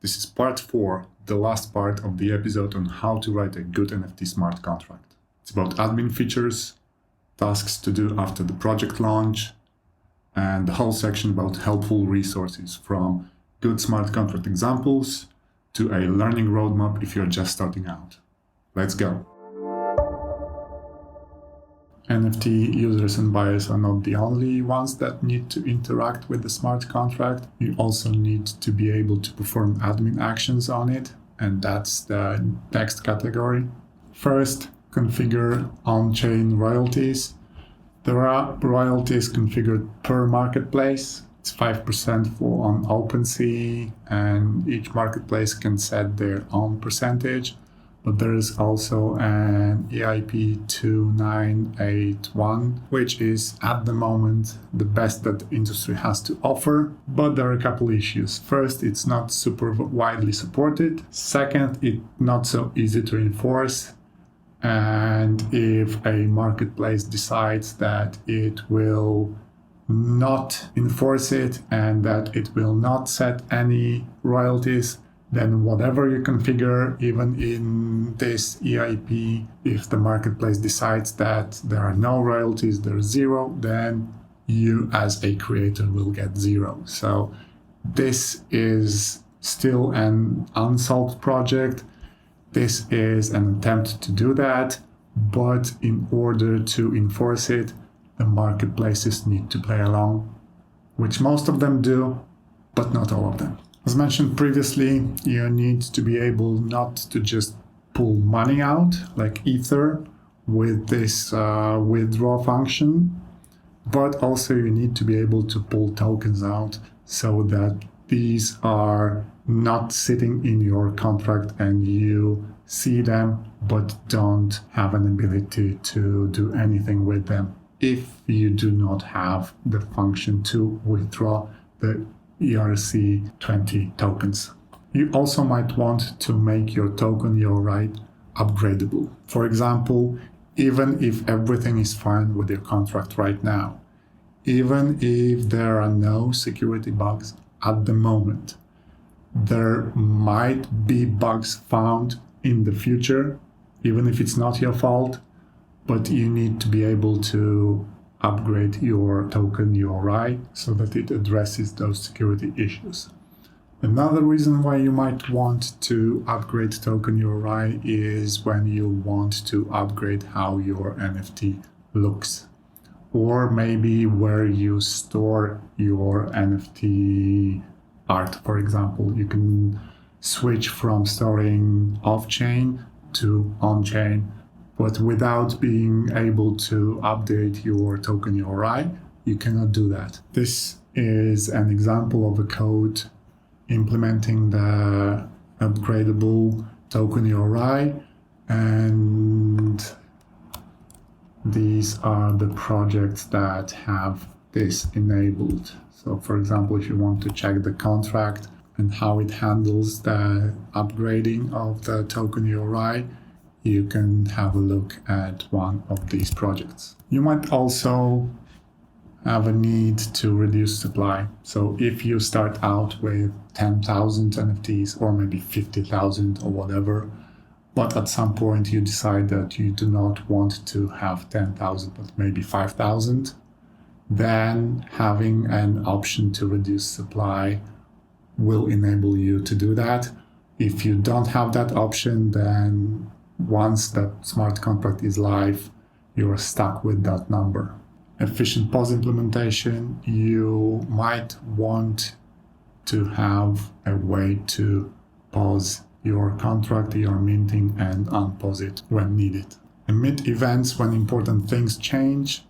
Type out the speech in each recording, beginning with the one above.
This is part 4, the last part of the episode on how to write a good NFT smart contract. It's about admin features, tasks to do after the project launch, and the whole section about helpful resources from good smart contract examples to a learning roadmap if you're just starting out. Let's go. NFT users and buyers are not the only ones that need to interact with the smart contract. You also need to be able to perform admin actions on it, and that's the next category. First, configure on-chain royalties. There are royalties configured per marketplace. It's 5% on OpenSea, and each marketplace can set their own percentage. But there is also an EIP 2981, which is at the moment the best that the industry has to offer. But there are a couple issues. First, it's not super widely supported. Second, it's not so easy to enforce. And if a marketplace decides that it will not enforce it and that it will not set any royalties, then whatever you configure, even in this EIP, if the marketplace decides that there are no royalties, there's zero, then you as a creator will get zero. So this is still an unsolved project. This is an attempt to do that, but in order to enforce it, the marketplaces need to play along, which most of them do, but not all of them. As mentioned previously, you need to be able not to just pull money out like Ether with this withdraw function, but also you need to be able to pull tokens out so that these are not sitting in your contract and you see them but don't have an ability to do anything with them if you do not have the function to withdraw the ERC20 tokens. You also might want to make your token, your right, upgradable. For example, even if everything is fine with your contract right now, even if there are no security bugs at the moment, there might be bugs found in the future, even if it's not your fault, but you need to be able to upgrade your token URI so that it addresses those security issues. Another reason why you might want to upgrade token URI is when you want to upgrade how your NFT looks, or maybe where you store your NFT art. For example, you can switch from storing off-chain to on-chain, but without being able to update your token URI, you cannot do that. This is an example of a code implementing the upgradable token URI, and these are the projects that have this enabled. So for example, if you want to check the contract and how it handles the upgrading of the token URI, you can have a look at one of these projects. You might also have a need to reduce supply. So if you start out with 10,000 NFTs or maybe 50,000 or whatever, but at some point you decide that you do not want to have 10,000 but maybe 5,000, then having an option to reduce supply will enable you to do that. If you don't have that option, then once that smart contract is live, you're stuck with that number. Efficient pause implementation, you might want to have a way to pause your contract, your minting, and unpause it when needed. Emit events when important things change.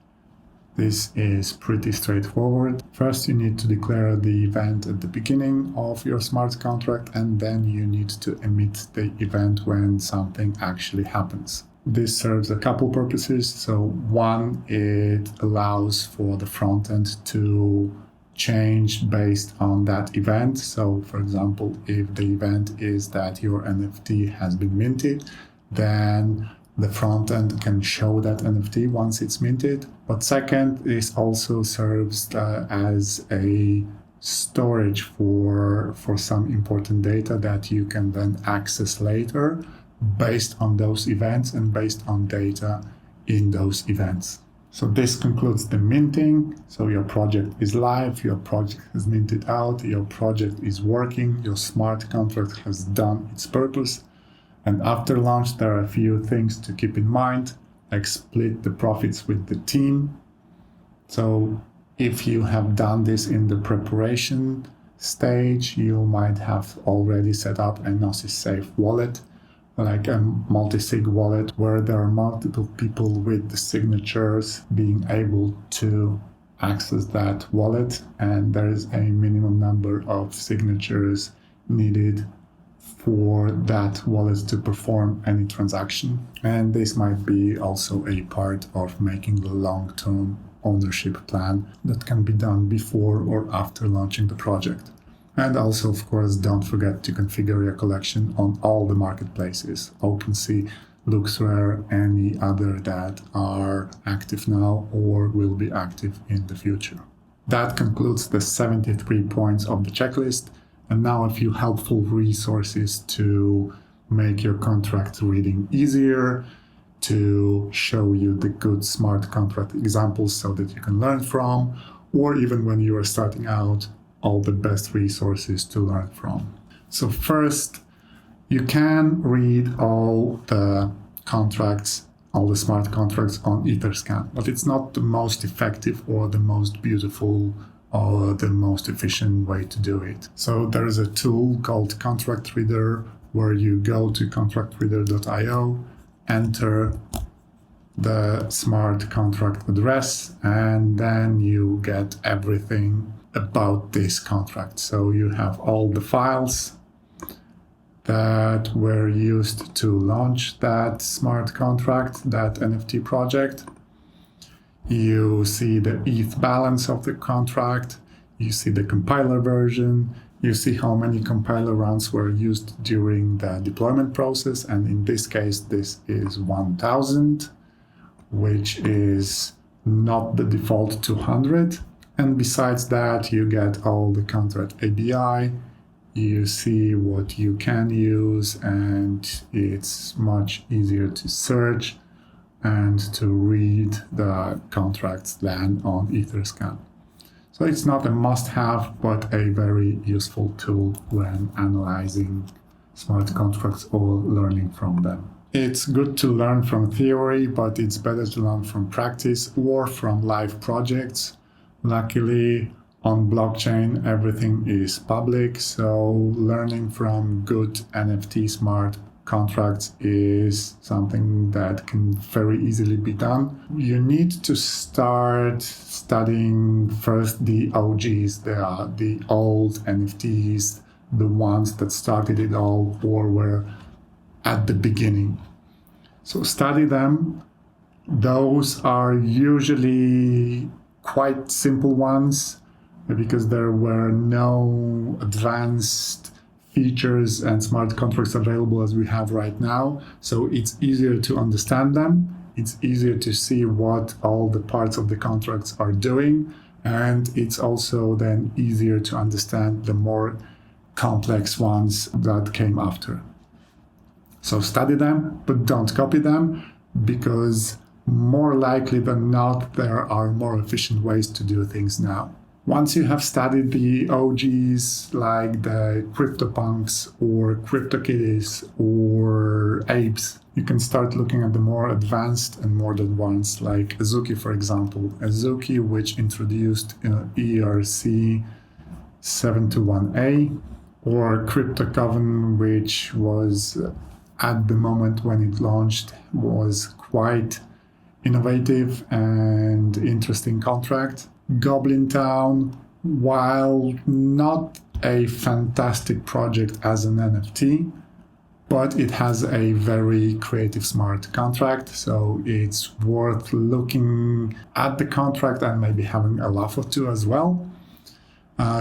This is pretty straightforward. First, you need to declare the event at the beginning of your smart contract, and then you need to emit the event when something actually happens. This serves a couple purposes. So one, it allows for the front end to change based on that event. So for example, if the event is that your NFT has been minted, then the front end can show that NFT once it's minted. But second, this also serves as a storage for some important data that you can then access later based on those events and based on data in those events. So this concludes the minting. So your project is live, your project has minted out, your project is working, your smart contract has done its purpose. And after launch, there are a few things to keep in mind, like split the profits with the team. So if you have done this in the preparation stage, you might have already set up a Gnosis Safe wallet, like a multi-sig wallet where there are multiple people with the signatures being able to access that wallet, and there is a minimum number of signatures needed for that wallet to perform any transaction. And this might be also a part of making the long-term ownership plan that can be done before or after launching the project. And also, of course, don't forget to configure your collection on all the marketplaces, OpenSea, LooksRare, any other that are active now or will be active in the future. That concludes the 73 points of the checklist. And now a few helpful resources to make your contract reading easier, to show you the good smart contract examples so that you can learn from, or even when you are starting out, all the best resources to learn from. So first, you can read all the contracts, all the smart contracts on Etherscan, but it's not the most effective or the most beautiful or the most efficient way to do it. So there is a tool called Contract Reader where you go to contractreader.io, enter the smart contract address, and then you get everything about this contract. So you have all the files that were used to launch that smart contract, that NFT project. You see the ETH balance of the contract, you see the compiler version, you see how many compiler runs were used during the deployment process, and in this case this is 1000, which is not the default 200. And besides that, you get all the contract ABI, you see what you can use, and it's much easier to search and to read the contracts than on Etherscan. So it's not a must-have, but a very useful tool when analyzing smart contracts or learning from them. It's good to learn from theory, but it's better to learn from practice or from live projects. Luckily, on blockchain, everything is public, so learning from good NFT smart contracts is something that can very easily be done. You need to start studying first the OGs, the old NFTs, the ones that started it all or were at the beginning. So study them. Those are usually quite simple ones because there were no advanced features and smart contracts available as we have right now. So it's easier to understand them. It's easier to see what all the parts of the contracts are doing. And it's also then easier to understand the more complex ones that came after. So study them, but don't copy them, because more likely than not, there are more efficient ways to do things now. Once you have studied the OGs like the CryptoPunks or CryptoKitties or Apes, you can start looking at the more advanced and modern ones like Azuki, for example. Azuki, which introduced ERC 721A, or CryptoCoven, which was at the moment when it launched was quite innovative and interesting contract. Goblin Town, while not a fantastic project as an NFT, but it has a very creative smart contract, so it's worth looking at the contract and maybe having a laugh or two as well.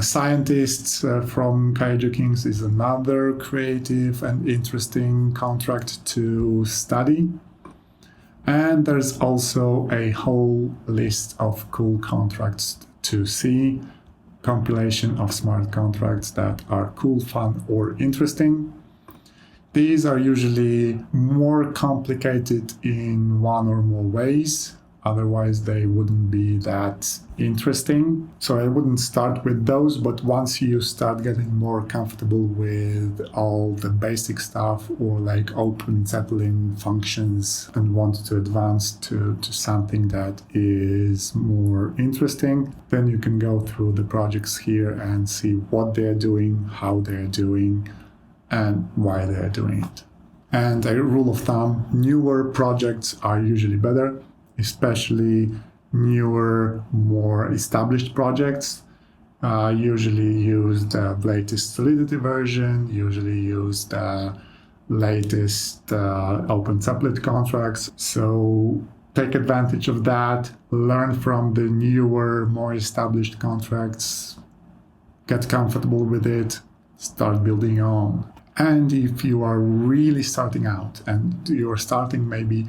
Scientists from Kaiju Kings is another creative and interesting contract to study. And there's also a whole list of cool contracts to see. compilation of smart contracts that are cool, fun, or interesting. These are usually more complicated in one or more ways. Otherwise, they wouldn't be that interesting. So I wouldn't start with those, but once you start getting more comfortable with all the basic stuff or like open Zeppelin functions and want to advance to something that is more interesting, then you can go through the projects here and see what they're doing, how they're doing, and why they're doing it. And a rule of thumb, newer projects are usually better, especially newer, more established projects. Usually use the latest Solidity version, usually use the latest open template contracts. So take advantage of that, learn from the newer, more established contracts, get comfortable with it, start building your own. And if you are really starting out and you're starting maybe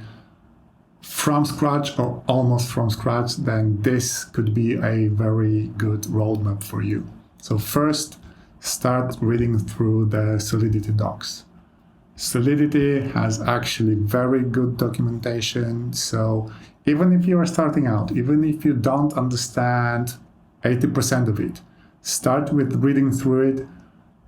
from scratch or almost from scratch, then this could be a very good roadmap for you. So first, start reading through the Solidity docs. Solidity has actually very good documentation. So even if you are starting out, even if you don't understand 80% of it, start with reading through it.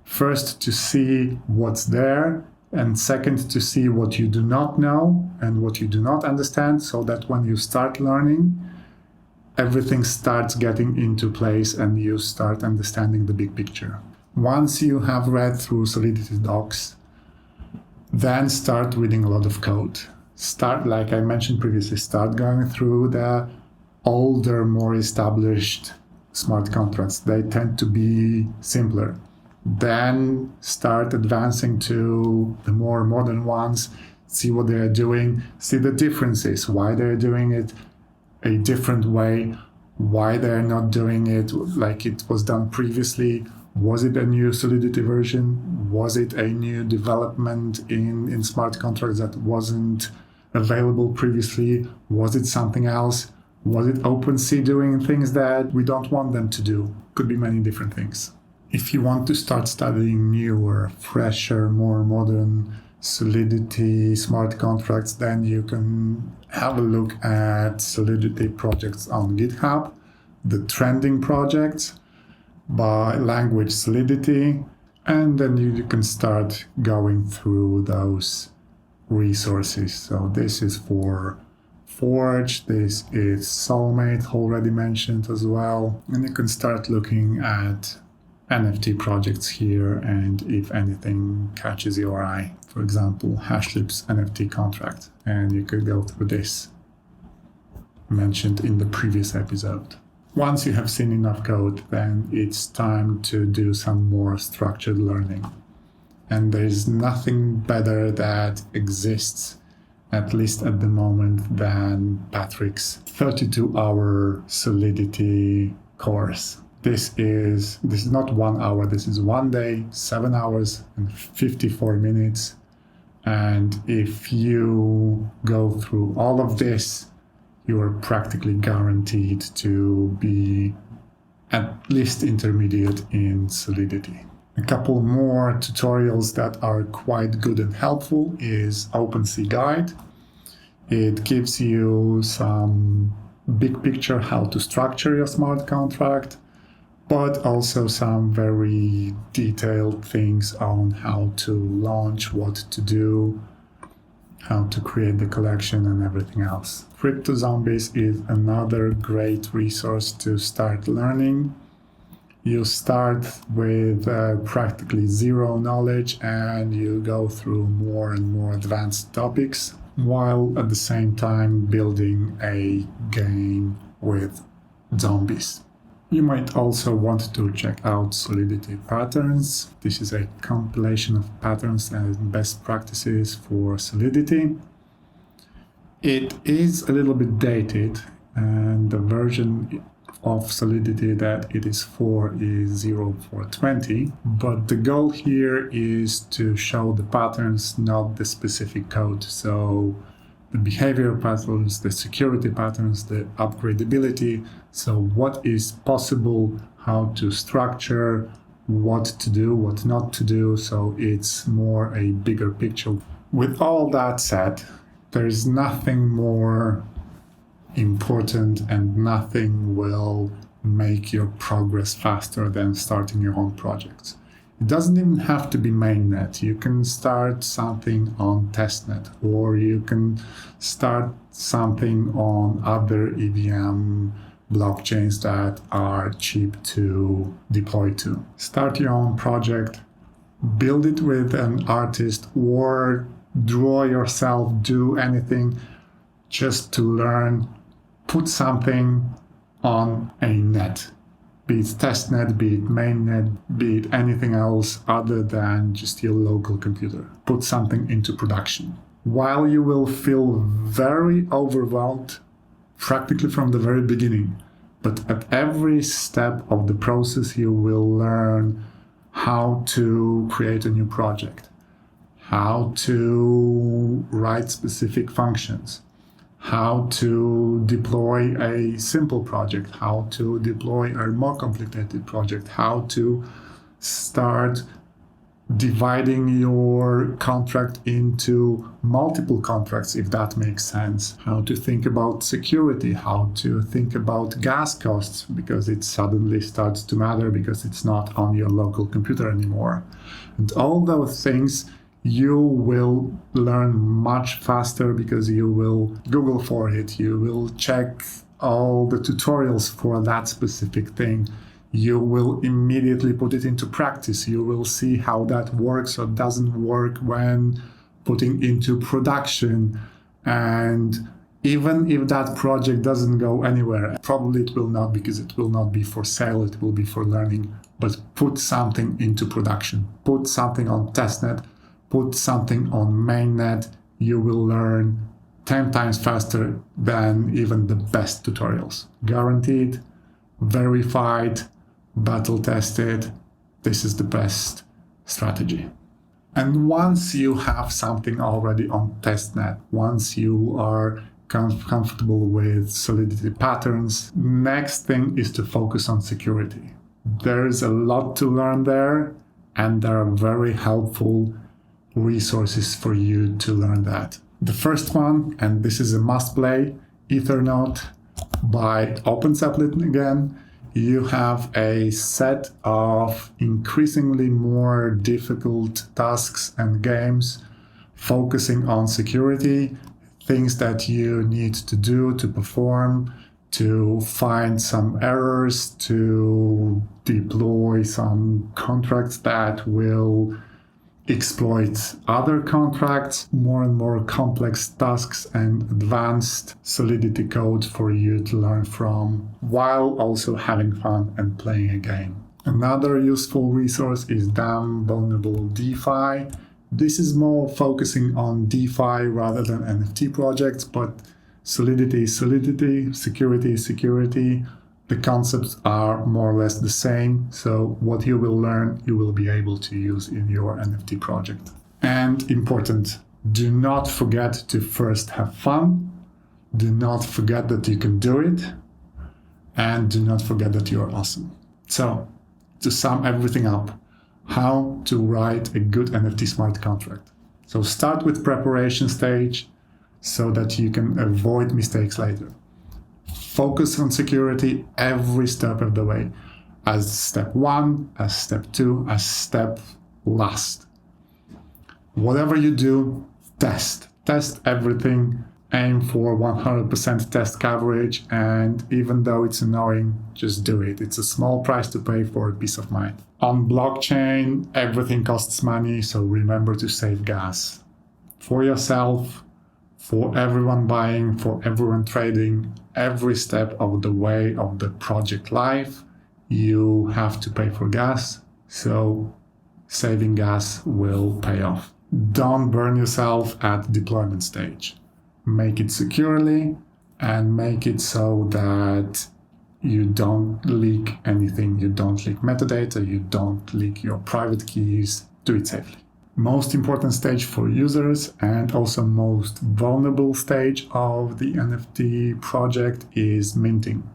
First, to see what's there, and second, to see what you do not know and what you do not understand, so that when you start learning, everything starts getting into place and you start understanding the big picture. Once you have read through Solidity docs, then start reading a lot of code. Start, like I mentioned previously, start going through the older, more established smart contracts. They tend to be simpler. Then start advancing to the more modern ones, see what they're doing, see the differences, why they're doing it a different way, why they're not doing it like it was done previously. Was it a new Solidity version? Was it a new development in smart contracts that wasn't available previously? Was it something else? Was it OpenSea doing things that we don't want them to do? Could be many different things. If you want to start studying newer, fresher, more modern Solidity smart contracts, then you can have a look at Solidity projects on GitHub, the trending projects by language Solidity, and then you can start going through those resources. So this is for Forge, this is Soulmate, already mentioned as well, and you can start looking at NFT projects here, and if anything catches your eye, for example, Hashlip's NFT contract, and you could go through this mentioned in the previous episode. Once you have seen enough code, then it's time to do some more structured learning. And there's nothing better that exists, at least at the moment, than Patrick's 32-hour Solidity course. This is not 1 hour, this is 1 day, 7 hours and 54 minutes. And if you go through all of this, you are practically guaranteed to be at least intermediate in Solidity. A couple more tutorials that are quite good and helpful is OpenSea Guide. It gives you some big picture how to structure your smart contract, but also some very detailed things on how to launch, what to do, how to create the collection and everything else. Crypto Zombies is another great resource to start learning. You start with practically zero knowledge and you go through more and more advanced topics, while at the same time building a game with zombies. You might also want to check out Solidity Patterns. This is a compilation of patterns and best practices for Solidity. It is a little bit dated, and the version of Solidity that it is for is 0.420, but the goal here is to show the patterns, not the specific code. So the behavior patterns, the security patterns, the upgradability. So what is possible, how to structure, what to do, what not to do. So it's more a bigger picture. With all that said, there's nothing more important and nothing will make your progress faster than starting your own projects. It doesn't even have to be mainnet. You can start something on testnet, or you can start something on other EVM blockchains that are cheap to deploy to. Start your own project, build it with an artist, or draw yourself, do anything just to learn. Put something on a net, be it testnet, be it mainnet, be it anything else other than just your local computer. Put something into production. While you will feel very overwhelmed practically from the very beginning, but at every step of the process you will learn how to create a new project, how to write specific functions, how to deploy a simple project, how to deploy a more complicated project, how to start dividing your contract into multiple contracts, if that makes sense, how to think about security, how to think about gas costs, because it suddenly starts to matter because it's not on your local computer anymore. And all those things you will learn much faster because you will Google for it, you will check all the tutorials for that specific thing, you will immediately put it into practice, you will see how that works or doesn't work when putting into production. And even if that project doesn't go anywhere, probably it will not, because it will not be for sale, it will be for learning, but put something into production, put something on testnet, put something on mainnet, you will learn 10 times faster than even the best tutorials. Guaranteed, verified, battle tested. This is the best strategy. And once you have something already on testnet, once you are comfortable with Solidity Patterns, next thing is to focus on security. There's a lot to learn there, and there are very helpful resources for you to learn that. The first one, and this is a must play, Ethernote by OpenZeppelin again. You have a set of increasingly more difficult tasks and games focusing on security, things that you need to do to perform, to find some errors, to deploy some contracts that will exploit other contracts, more and more complex tasks and advanced Solidity code for you to learn from, while also having fun and playing a game. Another useful resource is Damn Vulnerable DeFi. This is more focusing on DeFi rather than NFT projects, but Solidity is Solidity, security is security. The concepts are more or less the same, so what you will learn, you will be able to use in your NFT project. And important, do not forget to first have fun, do not forget that you can do it, and do not forget that you are awesome. So, to sum everything up, how to write a good NFT smart contract. So start with preparation stage so that you can avoid mistakes later. Focus on security every step of the way, as step 1, as step 2, as step last. Whatever you do, test everything, aim for 100% test coverage, and even though it's annoying, just do it. It's a small price to pay for peace of mind. On blockchain, everything costs money, so remember to save gas. For yourself, for everyone buying, for everyone trading, every step of the way of the project life, you have to pay for gas, so saving gas will pay off. Don't burn yourself at deployment stage. Make it securely and make it so that you don't leak anything. You don't leak metadata, you don't leak your private keys. Do it safely. Most important stage for users and also most vulnerable stage of the NFT project is minting.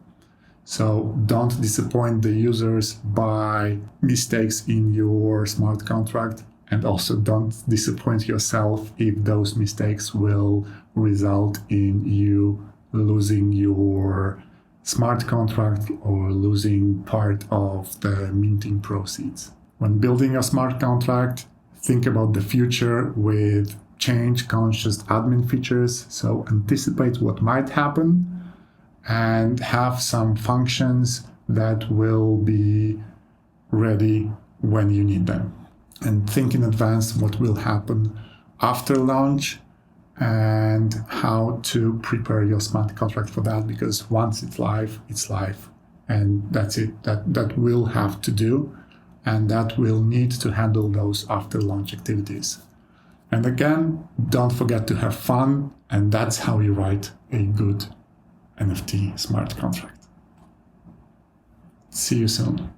So don't disappoint the users by mistakes in your smart contract, and also don't disappoint yourself if those mistakes will result in you losing your smart contract or losing part of the minting proceeds. When building a smart contract, think about the future with change-conscious admin features, so anticipate what might happen and have some functions that will be ready when you need them. And think in advance what will happen after launch and how to prepare your smart contract for that, because once it's live, and that's it. That will have to do, and that will need to handle those after launch activities. And again, don't forget to have fun, and that's how you write a good NFT smart contract. See you soon.